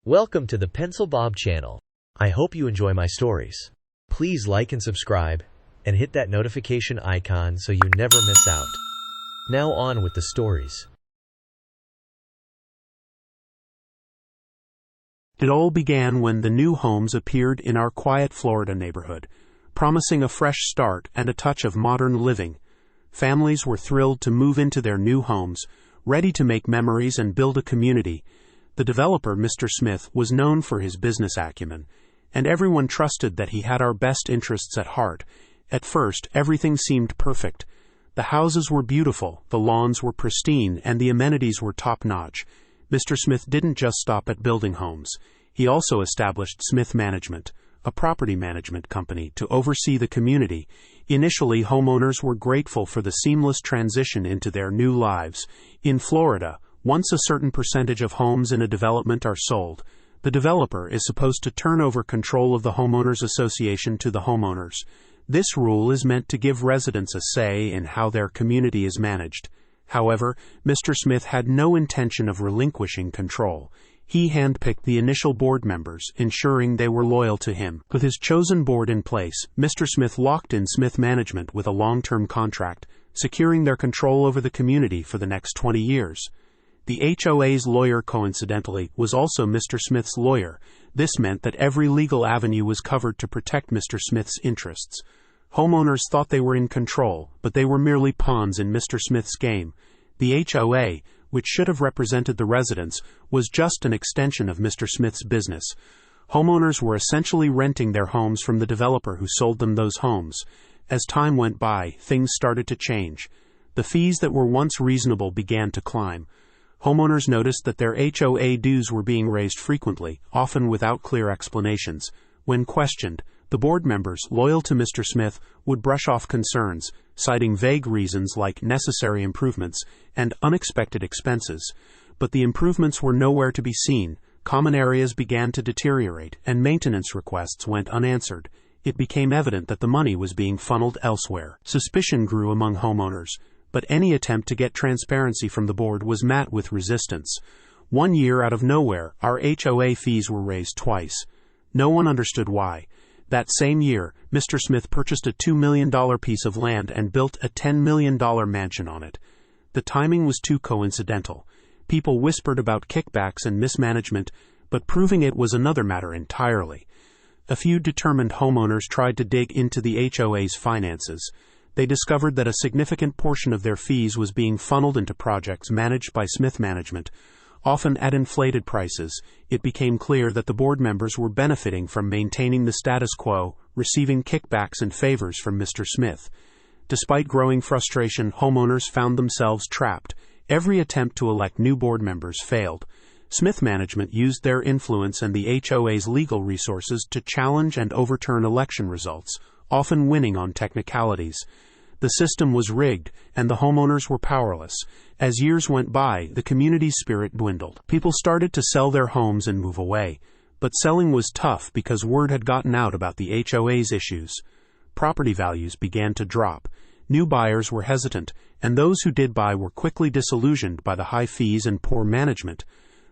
Welcome to the Pencil Bob channel. I hope you enjoy my stories. Please like and subscribe, and hit that notification icon so you never miss out. Now on with the stories. It all began when the new homes appeared in our quiet Florida neighborhood, promising a fresh start and a touch of modern living. Families were thrilled to move into their new homes, ready to make memories and build a community. The developer, Mr. Smith, was known for his business acumen, and everyone trusted that he had our best interests at heart. At first, everything seemed perfect. The houses were beautiful, the lawns were pristine, and the amenities were top-notch. Mr. Smith didn't just stop at building homes. He also established Smith Management, a property management company, to oversee the community. Initially, homeowners were grateful for the seamless transition into their new lives. In Florida, once a certain percentage of homes in a development are sold, the developer is supposed to turn over control of the homeowners association to the homeowners. This rule is meant to give residents a say in how their community is managed. However, Mr. Smith had no intention of relinquishing control. He handpicked the initial board members, ensuring they were loyal to him. With his chosen board in place, Mr. Smith locked in Smith Management with a long-term contract, securing their control over the community for the next 20 years. The HOA's lawyer, coincidentally, was also Mr. Smith's lawyer. This meant that every legal avenue was covered to protect Mr. Smith's interests. Homeowners thought they were in control, but they were merely pawns in Mr. Smith's game. The HOA, which should have represented the residents, was just an extension of Mr. Smith's business. Homeowners were essentially renting their homes from the developer who sold them those homes. As time went by, things started to change. The fees that were once reasonable began to climb. Homeowners noticed that their HOA dues were being raised frequently, often without clear explanations. When questioned, the board members, loyal to Mr. Smith, would brush off concerns, citing vague reasons like necessary improvements and unexpected expenses. But the improvements were nowhere to be seen. Common areas began to deteriorate, and maintenance requests went unanswered. It became evident that the money was being funneled elsewhere. Suspicion grew among homeowners, but any attempt to get transparency from the board was met with resistance. One year, out of nowhere, our HOA fees were raised twice. No one understood why. That same year, Mr. Smith purchased a $2 million piece of land and built a $10 million mansion on it. The timing was too coincidental. People whispered about kickbacks and mismanagement, but proving it was another matter entirely. A few determined homeowners tried to dig into the HOA's finances. They discovered that a significant portion of their fees was being funneled into projects managed by Smith Management, often at inflated prices. It became clear that the board members were benefiting from maintaining the status quo, receiving kickbacks and favors from Mr. Smith. Despite growing frustration, homeowners found themselves trapped. Every attempt to elect new board members failed. Smith Management used their influence and the HOA's legal resources to challenge and overturn election results, often winning on technicalities. The system was rigged, and the homeowners were powerless. As years went by, the community's spirit dwindled. People started to sell their homes and move away. But selling was tough because word had gotten out about the HOA's issues. Property values began to drop. New buyers were hesitant, and those who did buy were quickly disillusioned by the high fees and poor management.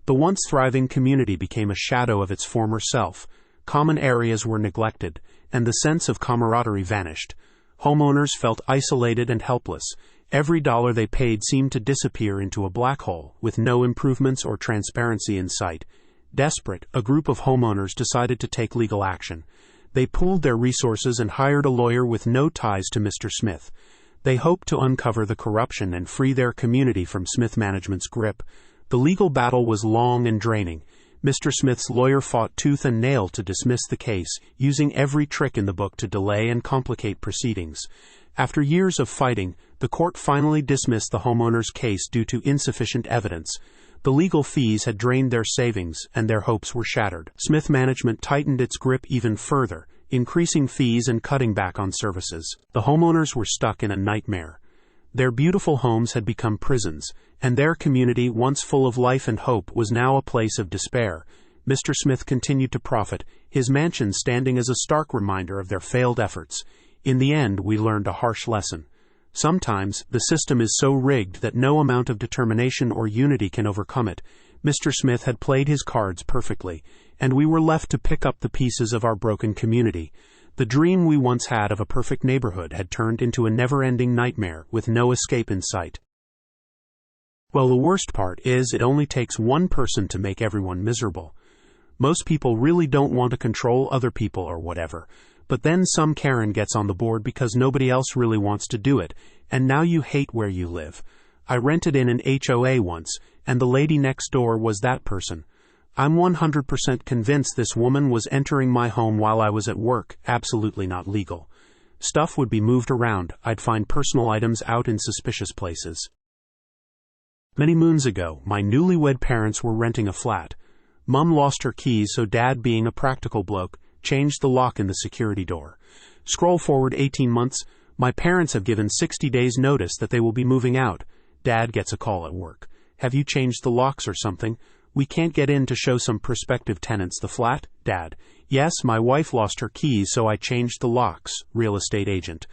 The once thriving community became a shadow of its former self. Common areas were neglected, and the sense of camaraderie vanished. Homeowners felt isolated and helpless. Every dollar they paid seemed to disappear into a black hole, with no improvements or transparency in sight. Desperate, a group of homeowners decided to take legal action. They pooled their resources and hired a lawyer with no ties to Mr. Smith. They hoped to uncover the corruption and free their community from Smith Management's grip. The legal battle was long and draining. Mr. Smith's lawyer fought tooth and nail to dismiss the case, using every trick in the book to delay and complicate proceedings. After years of fighting, the court finally dismissed the homeowner's case due to insufficient evidence. The legal fees had drained their savings, and their hopes were shattered. Smith Management tightened its grip even further, increasing fees and cutting back on services. The homeowners were stuck in a nightmare. Their beautiful homes had become prisons, and their community, once full of life and hope, was now a place of despair. Mr. Smith continued to profit, his mansion standing as a stark reminder of their failed efforts. In the end, we learned a harsh lesson. Sometimes, the system is so rigged that no amount of determination or unity can overcome it. Mr. Smith had played his cards perfectly, and we were left to pick up the pieces of our broken community. The dream we once had of a perfect neighborhood had turned into a never-ending nightmare with no escape in sight. Well, the worst part is it only takes one person to make everyone miserable. Most people really don't want to control other people or whatever, but then some Karen gets on the board because nobody else really wants to do it, and now you hate where you live. I rented in an HOA once, and the lady next door was that person. I'm 100% convinced this woman was entering my home while I was at work, absolutely not legal. Stuff would be moved around, I'd find personal items out in suspicious places. Many moons ago, my newlywed parents were renting a flat. Mum lost her keys, so Dad, being a practical bloke, changed the lock in the security door. Scroll forward 18 months, my parents have given 60 days notice that they will be moving out. Dad gets a call at work. Have you changed the locks or something? We can't get in to show some prospective tenants the flat. Dad: yes, my wife lost her keys, so I changed the locks. Real estate agent: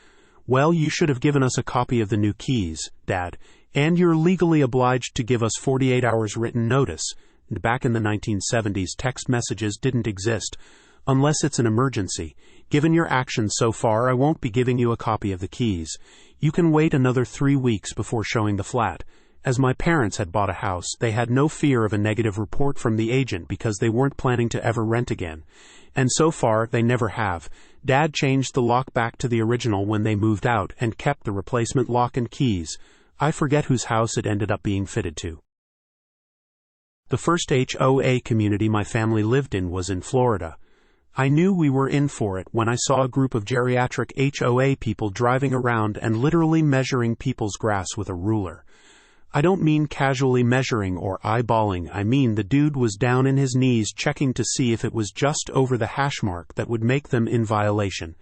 well, you should have given us a copy of the new keys. Dad: and you're legally obliged to give us 48 hours written notice. And back in the 1970s, text messages didn't exist. Unless it's an emergency. Given your actions so far, I won't be giving you a copy of the keys. You can wait another 3 weeks before showing the flat. As my parents had bought a house, they had no fear of a negative report from the agent because they weren't planning to ever rent again. And so far, they never have. Dad changed the lock back to the original when they moved out and kept the replacement lock and keys. I forget whose house it ended up being fitted to. The first HOA community my family lived in was in Florida. I knew we were in for it when I saw a group of geriatric HOA people driving around and literally measuring people's grass with a ruler. I don't mean casually measuring or eyeballing, I mean the dude was down in his knees checking to see if it was just over the hash mark that would make them in violation.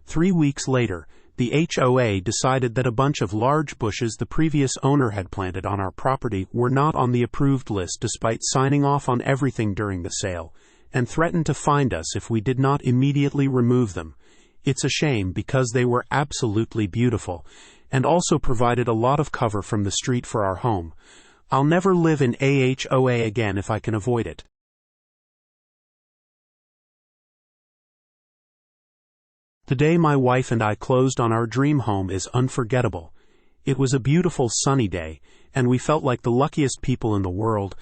3 weeks later, the HOA decided that a bunch of large bushes the previous owner had planted on our property were not on the approved list despite signing off on everything during the sale, and threatened to fine us if we did not immediately remove them. It's a shame because they were absolutely beautiful, and also provided a lot of cover from the street for our home. I'll never live in HOA again if I can avoid it. The day my wife and I closed on our dream home is unforgettable. It was a beautiful sunny day, and we felt like the luckiest people in the world.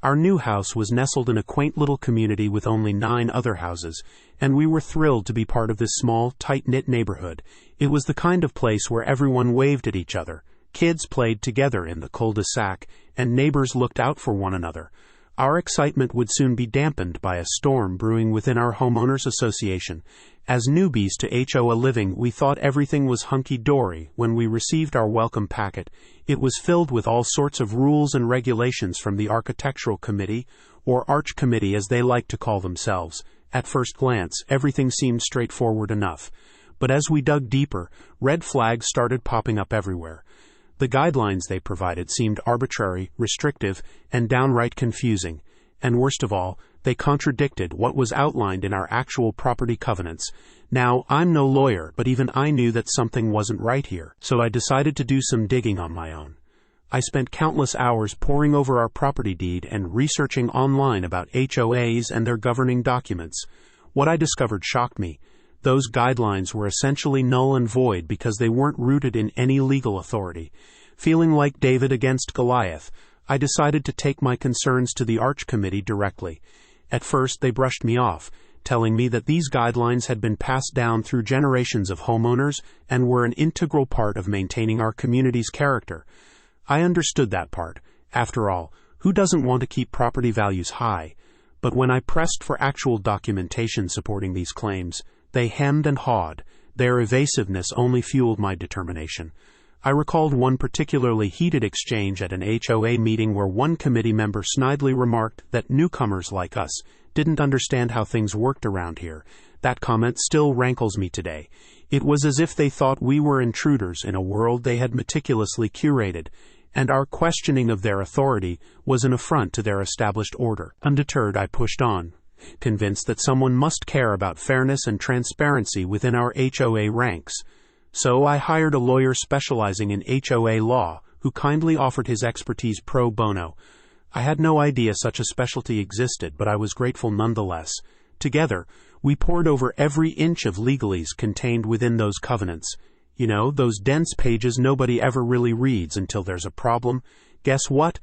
Our new house was nestled in a quaint little community with only 9 other houses, and we were thrilled to be part of this small, tight-knit neighborhood. It was the kind of place where everyone waved at each other, kids played together in the cul-de-sac, and neighbors looked out for one another. Our excitement would soon be dampened by a storm brewing within our homeowners association. As newbies to HOA living, we thought everything was hunky-dory when we received our welcome packet. It was filled with all sorts of rules and regulations from the Architectural Committee, or Arch Committee as they like to call themselves. At first glance, everything seemed straightforward enough. But as we dug deeper, red flags started popping up everywhere. The guidelines they provided seemed arbitrary, restrictive, and downright confusing. And worst of all, they contradicted what was outlined in our actual property covenants. Now, I'm no lawyer, but even I knew that something wasn't right here, so I decided to do some digging on my own. I spent countless hours poring over our property deed and researching online about HOAs and their governing documents. What I discovered shocked me. Those guidelines were essentially null and void because they weren't rooted in any legal authority. Feeling like David against Goliath, I decided to take my concerns to the Arch Committee directly. At first, they brushed me off, telling me that these guidelines had been passed down through generations of homeowners and were an integral part of maintaining our community's character. I understood that part. After all, who doesn't want to keep property values high? But when I pressed for actual documentation supporting these claims, they hemmed and hawed. Their evasiveness only fueled my determination. I recalled one particularly heated exchange at an HOA meeting where one committee member snidely remarked that newcomers like us didn't understand how things worked around here. That comment still rankles me today. It was as if they thought we were intruders in a world they had meticulously curated, and our questioning of their authority was an affront to their established order. Undeterred, I pushed on, convinced that someone must care about fairness and transparency within our HOA ranks. So I hired a lawyer specializing in HOA law, who kindly offered his expertise pro bono. I had no idea such a specialty existed, but I was grateful nonetheless. Together, we pored over every inch of legalese contained within those covenants. You know, those dense pages nobody ever really reads until there's a problem. Guess what?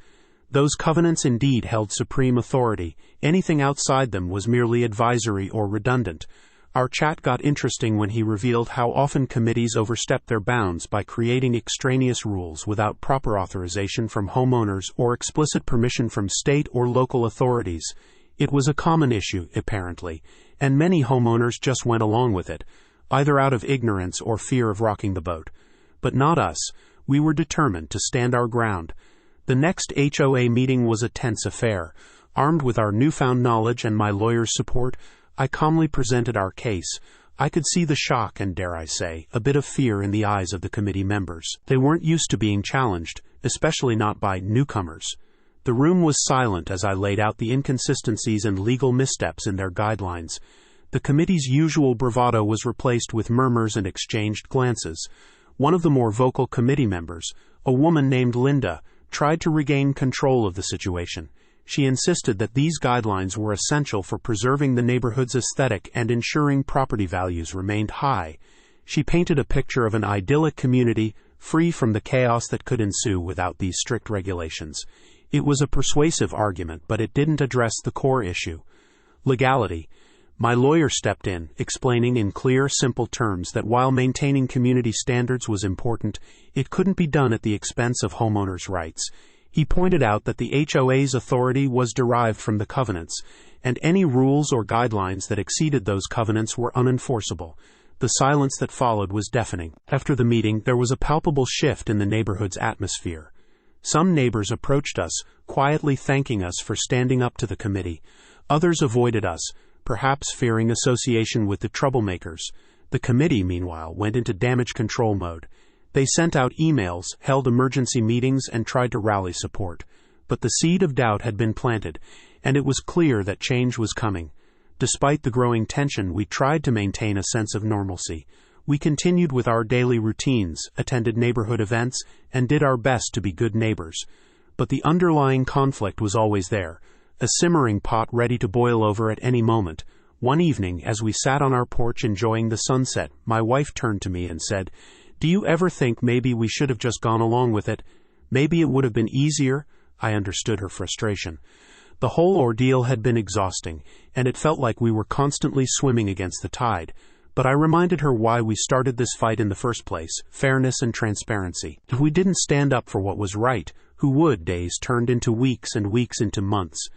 Those covenants indeed held supreme authority. Anything outside them was merely advisory or redundant. Our chat got interesting when he revealed how often committees overstep their bounds by creating extraneous rules without proper authorization from homeowners or explicit permission from state or local authorities. It was a common issue, apparently, and many homeowners just went along with it, either out of ignorance or fear of rocking the boat. But not us. We were determined to stand our ground. The next HOA meeting was a tense affair. Armed with our newfound knowledge and my lawyer's support, I calmly presented our case. I could see the shock and, dare I say, a bit of fear in the eyes of the committee members. They weren't used to being challenged, especially not by newcomers. The room was silent as I laid out the inconsistencies and legal missteps in their guidelines. The committee's usual bravado was replaced with murmurs and exchanged glances. One of the more vocal committee members, a woman named Linda, tried to regain control of the situation. She insisted that these guidelines were essential for preserving the neighborhood's aesthetic and ensuring property values remained high. She painted a picture of an idyllic community, free from the chaos that could ensue without these strict regulations. It was a persuasive argument, but it didn't address the core issue: legality. My lawyer stepped in, explaining in clear, simple terms that while maintaining community standards was important, it couldn't be done at the expense of homeowners' rights. He pointed out that the HOA's authority was derived from the covenants, and any rules or guidelines that exceeded those covenants were unenforceable. The silence that followed was deafening. After the meeting, there was a palpable shift in the neighborhood's atmosphere. Some neighbors approached us, quietly thanking us for standing up to the committee. Others avoided us, perhaps fearing association with the troublemakers. The committee, meanwhile, went into damage control mode. They sent out emails, held emergency meetings, and tried to rally support. But the seed of doubt had been planted, and it was clear that change was coming. Despite the growing tension, we tried to maintain a sense of normalcy. We continued with our daily routines, attended neighborhood events, and did our best to be good neighbors. But the underlying conflict was always there, a simmering pot ready to boil over at any moment. One evening, as we sat on our porch enjoying the sunset, my wife turned to me and said, "Do you ever think maybe we should have just gone along with it? Maybe it would have been easier?" I understood her frustration. The whole ordeal had been exhausting, and it felt like we were constantly swimming against the tide. But I reminded her why we started this fight in the first place: fairness and transparency. If we didn't stand up for what was right, who would? Days turned into weeks and weeks into months.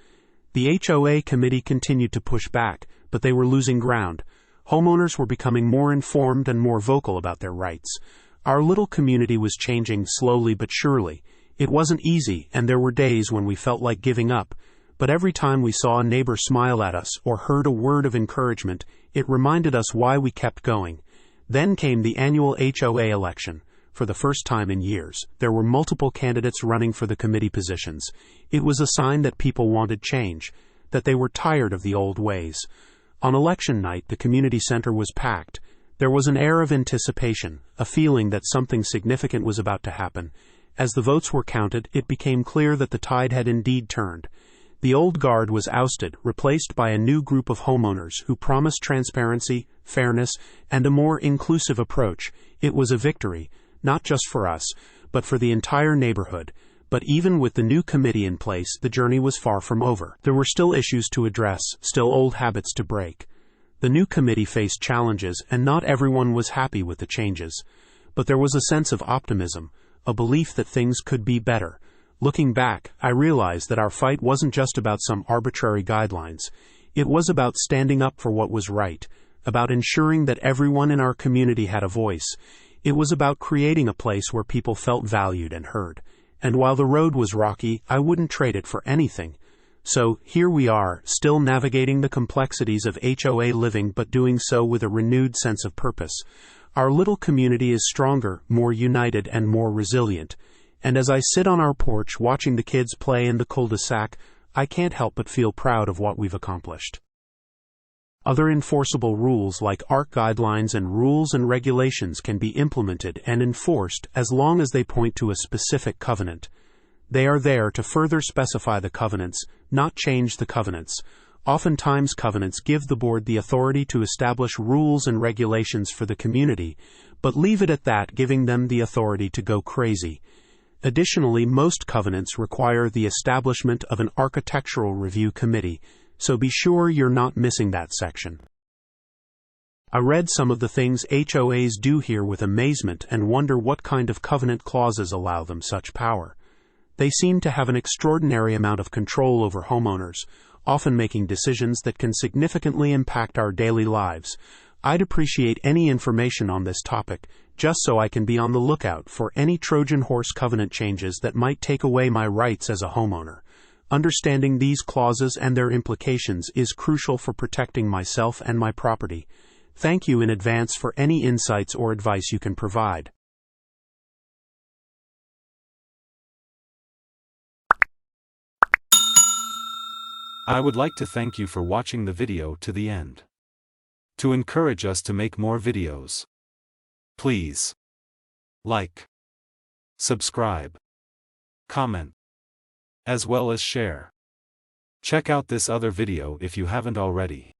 The HOA committee continued to push back, but they were losing ground. Homeowners were becoming more informed and more vocal about their rights. Our little community was changing slowly but surely. It wasn't easy, and there were days when we felt like giving up. But every time we saw a neighbor smile at us or heard a word of encouragement, it reminded us why we kept going. Then came the annual HOA election. For the first time in years, there were multiple candidates running for the committee positions. It was a sign that people wanted change, that they were tired of the old ways. On election night, the community center was packed. There was an air of anticipation, a feeling that something significant was about to happen. As the votes were counted, it became clear that the tide had indeed turned. The old guard was ousted, replaced by a new group of homeowners who promised transparency, fairness, and a more inclusive approach. It was a victory, not just for us, but for the entire neighborhood. But even with the new committee in place, the journey was far from over. There were still issues to address, still old habits to break. The new committee faced challenges, and not everyone was happy with the changes. But there was a sense of optimism, a belief that things could be better. Looking back, I realized that our fight wasn't just about some arbitrary guidelines. It was about standing up for what was right, about ensuring that everyone in our community had a voice. It was about creating a place where people felt valued and heard. And while the road was rocky, I wouldn't trade it for anything. So, here we are, still navigating the complexities of HOA living, but doing so with a renewed sense of purpose. Our little community is stronger, more united, and more resilient. And as I sit on our porch watching the kids play in the cul-de-sac, I can't help but feel proud of what we've accomplished. Other enforceable rules like ARC guidelines and rules and regulations can be implemented and enforced as long as they point to a specific covenant. They are there to further specify the covenants, not change the covenants. Oftentimes covenants give the board the authority to establish rules and regulations for the community, but leave it at that, giving them the authority to go crazy. Additionally, most covenants require the establishment of an architectural review committee, so be sure you're not missing that section. I read some of the things HOAs do here with amazement and wonder what kind of covenant clauses allow them such power. They seem to have an extraordinary amount of control over homeowners, often making decisions that can significantly impact our daily lives. I'd appreciate any information on this topic, just so I can be on the lookout for any Trojan horse covenant changes that might take away my rights as a homeowner. Understanding these clauses and their implications is crucial for protecting myself and my property. Thank you in advance for any insights or advice you can provide. I would like to thank you for watching the video to the end. To encourage us to make more videos, please like, subscribe, comment, as well as share. Check out this other video if you haven't already.